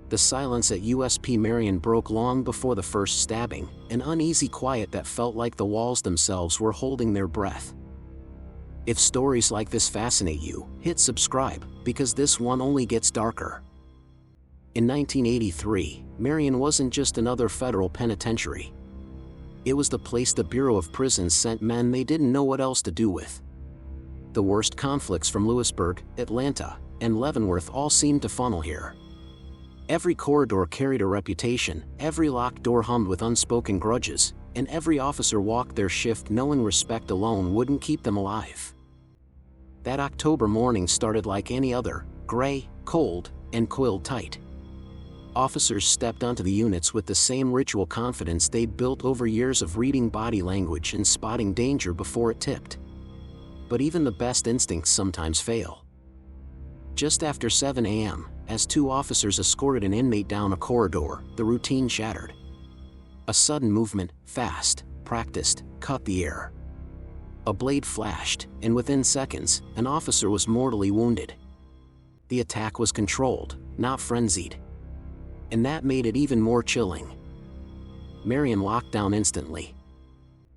The silence at USP Marion broke long before the first stabbing, an uneasy quiet that felt like the walls themselves were holding their breath. If stories like this fascinate you, hit subscribe, because this one only gets darker. In 1983, Marion wasn't just another federal penitentiary. It was the place the Bureau of Prisons sent men they didn't know what else to do with. The worst conflicts from Lewisburg, Atlanta, and Leavenworth all seemed to funnel here. Every corridor carried a reputation, every locked door hummed with unspoken grudges, and every officer walked their shift knowing respect alone wouldn't keep them alive. That October morning started like any other, gray, cold, and coiled tight. Officers stepped onto the units with the same ritual confidence they'd built over years of reading body language and spotting danger before it tipped. But even the best instincts sometimes fail. Just after 7 a.m., as two officers escorted an inmate down a corridor, the routine shattered. A sudden movement, fast, practiced, cut the air. A blade flashed, and within seconds, an officer was mortally wounded. The attack was controlled, not frenzied. And that made it even more chilling. Marion locked down instantly.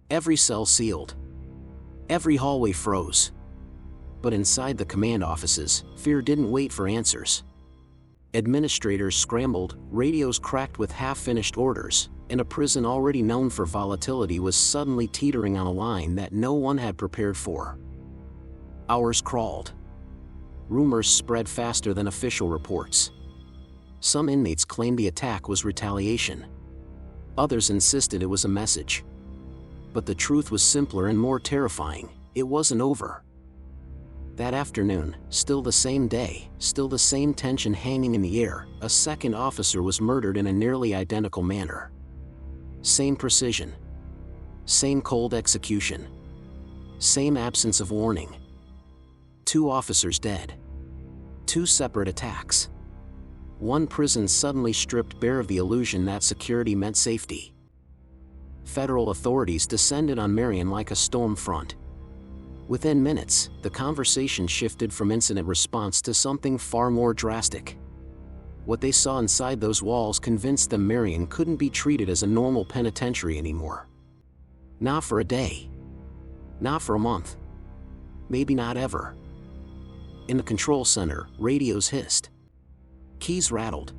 Every cell sealed. Every hallway froze. But inside the command offices, fear didn't wait for answers. Administrators scrambled, radios cracked with half-finished orders, and a prison already known for volatility was suddenly teetering on a line that no one had prepared for. Hours crawled. Rumors spread faster than official reports. Some inmates claimed the attack was retaliation. Others insisted it was a message. But the truth was simpler and more terrifying: it wasn't over. That afternoon, still the same day, still the same tension hanging in the air, a second officer was murdered in a nearly identical manner. Same precision. Same cold execution. Same absence of warning. 2 officers dead. 2 separate attacks. One prison suddenly stripped bare of the illusion that security meant safety. Federal authorities descended on Marion like a storm front. Within minutes, the conversation shifted from incident response to something far more drastic. What they saw inside those walls convinced them Marion couldn't be treated as a normal penitentiary anymore. Not for a day. Not for a month. Maybe not ever. In the control center, radios hissed. Keys rattled.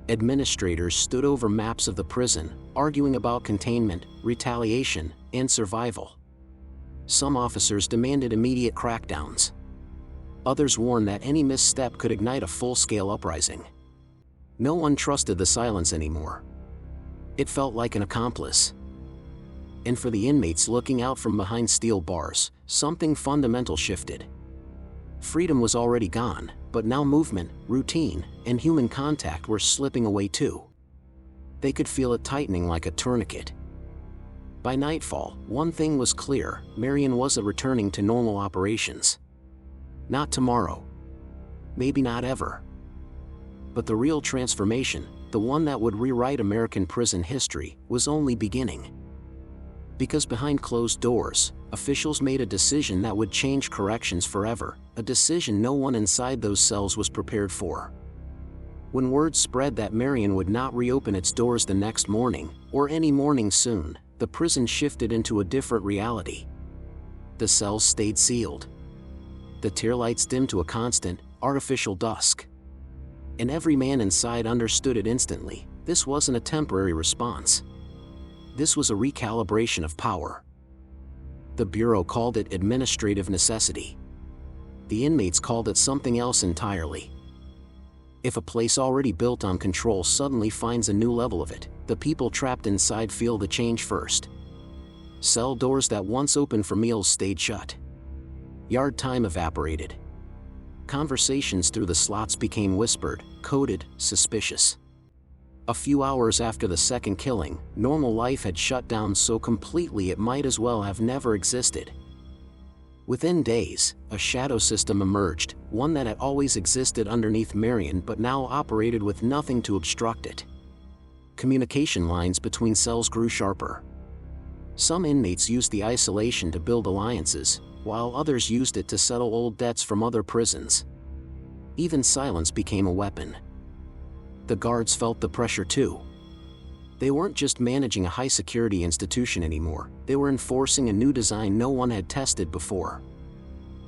Administrators stood over maps of the prison, arguing about containment, retaliation, and survival. Some officers demanded immediate crackdowns. Others warned that any misstep could ignite a full-scale uprising. No one trusted the silence anymore. It felt like an accomplice. And for the inmates looking out from behind steel bars, something fundamental shifted. Freedom was already gone, but now movement, routine, and human contact were slipping away too. They could feel it tightening like a tourniquet. By nightfall, one thing was clear: Marion wasn't returning to normal operations. Not tomorrow. Maybe not ever. But the real transformation, the one that would rewrite American prison history, was only beginning. Because behind closed doors, officials made a decision that would change corrections forever, a decision no one inside those cells was prepared for. When word spread that Marion would not reopen its doors the next morning, or any morning soon, the prison shifted into a different reality. The cells stayed sealed. The tier lights dimmed to a constant, artificial dusk. And every man inside understood it instantly: this wasn't a temporary response. This was a recalibration of power. The Bureau called it administrative necessity. The inmates called it something else entirely. If a place already built on control suddenly finds a new level of it, the people trapped inside feel the change first. Cell doors that once opened for meals stayed shut. Yard time evaporated. Conversations through the slots became whispered, coded, suspicious. A few hours after the second killing, normal life had shut down so completely it might as well have never existed. Within days, a shadow system emerged, one that had always existed underneath Marion but now operated with nothing to obstruct it. Communication lines between cells grew sharper. Some inmates used the isolation to build alliances, while others used it to settle old debts from other prisons. Even silence became a weapon. The guards felt the pressure too. They weren't just managing a high-security institution anymore, they were enforcing a new design no one had tested before.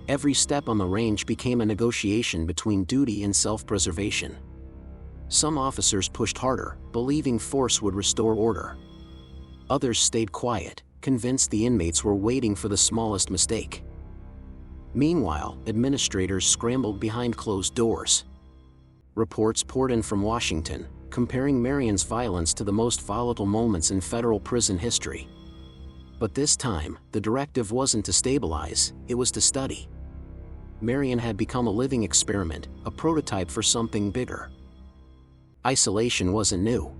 Every step on the range became a negotiation between duty and self-preservation. Some officers pushed harder, believing force would restore order. Others stayed quiet, convinced the inmates were waiting for the smallest mistake. Meanwhile, administrators scrambled behind closed doors. Reports poured in from Washington, comparing Marion's violence to the most volatile moments in federal prison history. But this time, the directive wasn't to stabilize, it was to study. Marion had become a living experiment, a prototype for something bigger. Isolation wasn't new.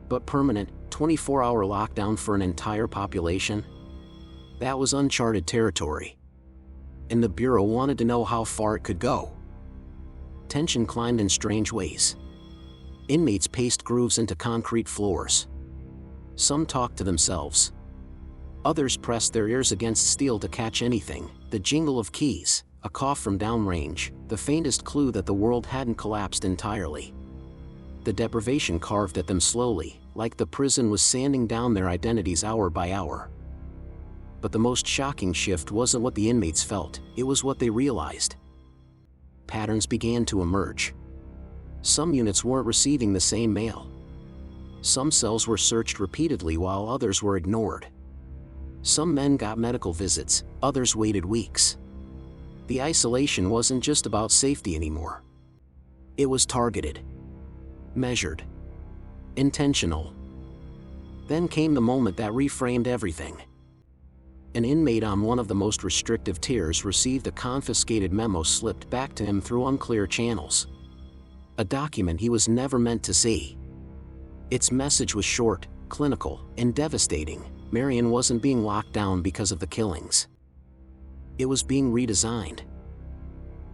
But permanent, 24-hour lockdown for an entire population? That was uncharted territory. And the Bureau wanted to know how far it could go. Tension climbed in strange ways. Inmates paced grooves into concrete floors. Some talked to themselves. Others pressed their ears against steel to catch anything, the jingle of keys, a cough from downrange, the faintest clue that the world hadn't collapsed entirely. The deprivation carved at them slowly, like the prison was sanding down their identities hour by hour. But the most shocking shift wasn't what the inmates felt, it was what they realized. Patterns began to emerge. Some units weren't receiving the same mail. Some cells were searched repeatedly while others were ignored. Some men got medical visits, others waited weeks. The isolation wasn't just about safety anymore. It was targeted, measured, intentional. Then came the moment that reframed everything. An inmate on one of the most restrictive tiers received a confiscated memo slipped back to him through unclear channels. A document he was never meant to see. Its message was short, clinical, and devastating. Marion wasn't being locked down because of the killings. It was being redesigned.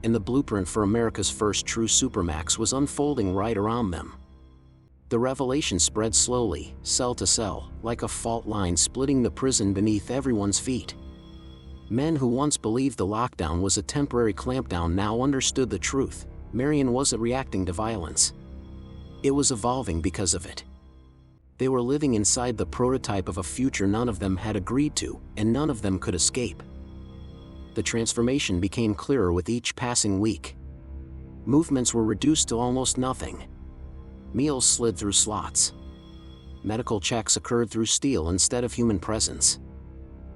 And the blueprint for America's first true supermax was unfolding right around them. The revelation spread slowly, cell to cell, like a fault line splitting the prison beneath everyone's feet. Men who once believed the lockdown was a temporary clampdown now understood the truth. Marion wasn't reacting to violence. It was evolving because of it. They were living inside the prototype of a future none of them had agreed to, and none of them could escape. The transformation became clearer with each passing week. Movements were reduced to almost nothing. Meals slid through slots. Medical checks occurred through steel instead of human presence.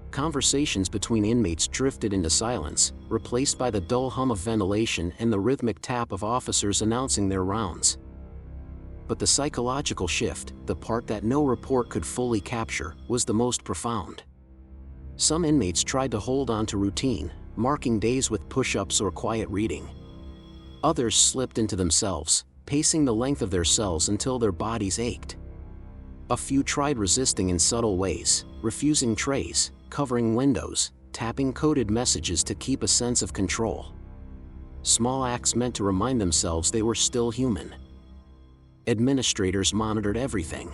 Conversations between inmates drifted into silence, replaced by the dull hum of ventilation and the rhythmic tap of officers announcing their rounds. But the psychological shift, the part that no report could fully capture, was the most profound. Some inmates tried to hold on to routine, marking days with push-ups or quiet reading. Others slipped into themselves, pacing the length of their cells until their bodies ached. A few tried resisting in subtle ways, refusing trays, covering windows, tapping coded messages to keep a sense of control. Small acts meant to remind themselves they were still human. Administrators monitored everything.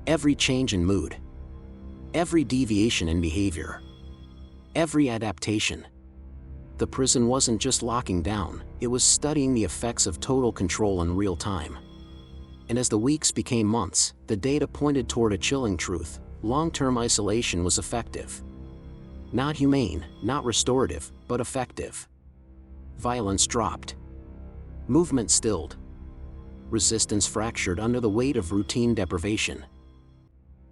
Every change in mood. Every deviation in behavior. Every adaptation. The prison wasn't just locking down, it was studying the effects of total control in real time. And as the weeks became months, the data pointed toward a chilling truth: long-term isolation was effective. Not humane, not restorative, but effective. Violence dropped. Movement stilled. Resistance fractured under the weight of routine deprivation.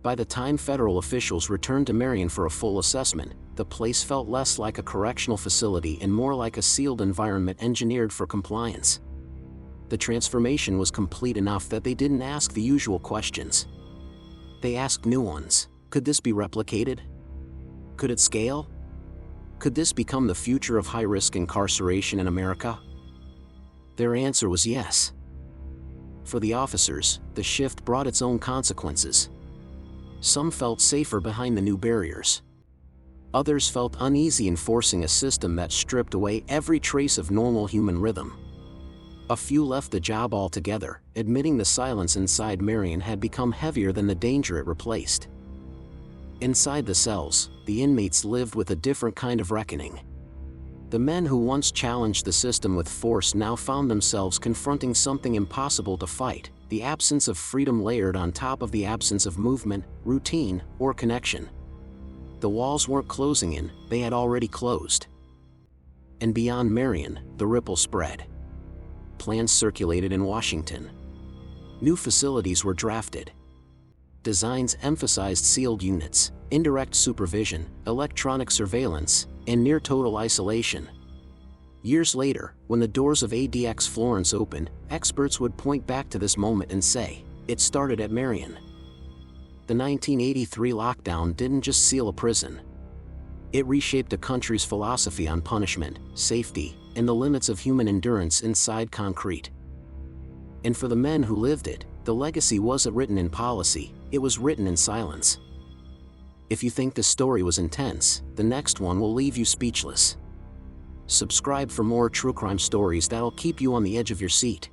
By the time federal officials returned to Marion for a full assessment, the place felt less like a correctional facility and more like a sealed environment engineered for compliance. The transformation was complete enough that they didn't ask the usual questions. They asked new ones. Could this be replicated? Could it scale? Could this become the future of high-risk incarceration in America? Their answer was yes. For the officers, the shift brought its own consequences. Some felt safer behind the new barriers. Others felt uneasy enforcing a system that stripped away every trace of normal human rhythm. A few left the job altogether, admitting the silence inside Marion had become heavier than the danger it replaced. Inside the cells, the inmates lived with a different kind of reckoning. The men who once challenged the system with force now found themselves confronting something impossible to fight: the absence of freedom layered on top of the absence of movement, routine, or connection. The walls weren't closing in, they had already closed. And beyond Marion, the ripple spread. Plans circulated in Washington. New facilities were drafted. Designs emphasized sealed units, indirect supervision, electronic surveillance, and near-total isolation. Years later, when the doors of ADX Florence opened, experts would point back to this moment and say, it started at Marion. The 1983 lockdown didn't just seal a prison. It reshaped a country's philosophy on punishment, safety, and the limits of human endurance inside concrete. And for the men who lived it, the legacy wasn't written in policy, it was written in silence. If you think this story was intense, the next one will leave you speechless. Subscribe for more true crime stories that'll keep you on the edge of your seat.